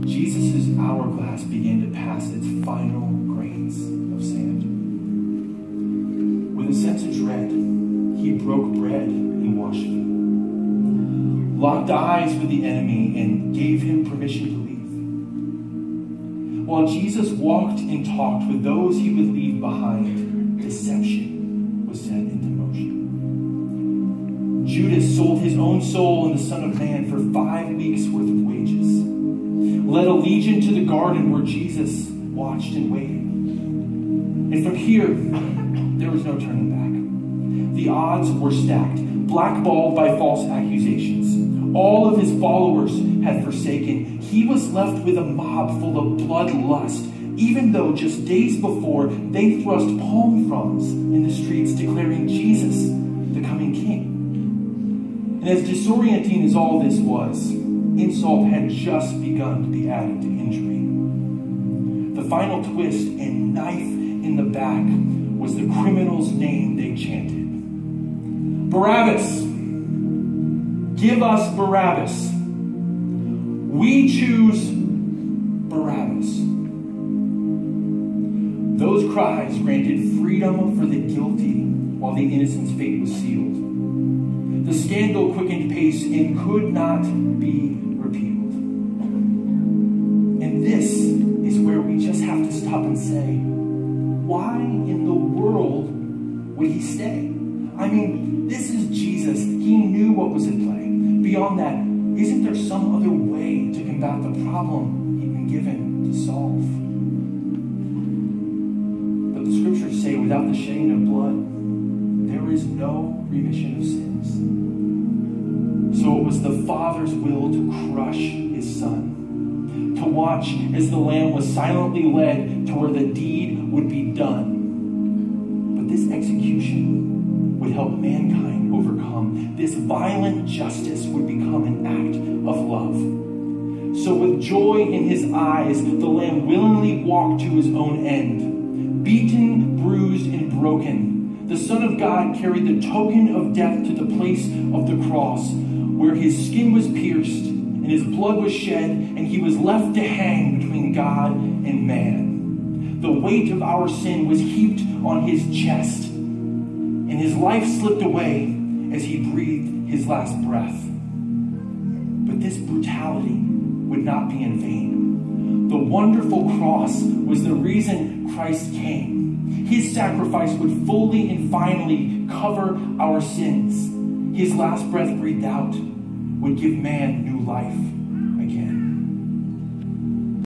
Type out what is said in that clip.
Jesus' hourglass began to pass its final grains of sand. With a sense of dread, he broke bread and washed feet, locked eyes with the enemy, and gave him permission to leave. While Jesus walked and talked with those he would leave behind, deception was set into motion. Judas sold his own soul in the Son of Man for 5 weeks' worth of wages, led a legion to the garden where Jesus watched and waited. And from here, there was no turning back. The odds were stacked, blackballed by false accusations. All of his followers had forsaken. He was left with a mob full of bloodlust, even though just days before they thrust palm fronds in the streets declaring Jesus the coming king. And as disorienting as all this was, insult had just begun to be added to injury. The final twist and knife in the back was the criminal's name they chanted. Barabbas! Give us Barabbas. We choose Barabbas. Those cries granted freedom for the guilty while the innocent's fate was sealed. The scandal quickened pace and could not be repealed. And this is where we just have to stop and say, why in the world would he stay? I mean, this is Jesus. He knew what was at play. Beyond that, isn't there some other way to combat the problem he'd been given to solve? But the scriptures say without the shedding of blood, there is no remission of sins. So it was the Father's will to crush his Son, to watch as the Lamb was silently led to where the deed would be done. But this execution would help mankind overcome. This violent justice would become an act of love. So with joy in his eyes, the Lamb willingly walked to his own end. Beaten, bruised, and broken, the Son of God carried the token of death to the place of the cross, where his skin was pierced and his blood was shed, and he was left to hang between God and man. The weight of our sin was heaped on his chest, and his life slipped away as he breathed his last breath. But this brutality would not be in vain. The wonderful cross was the reason Christ came. His sacrifice would fully and finally cover our sins. His last breath breathed out would give man new life.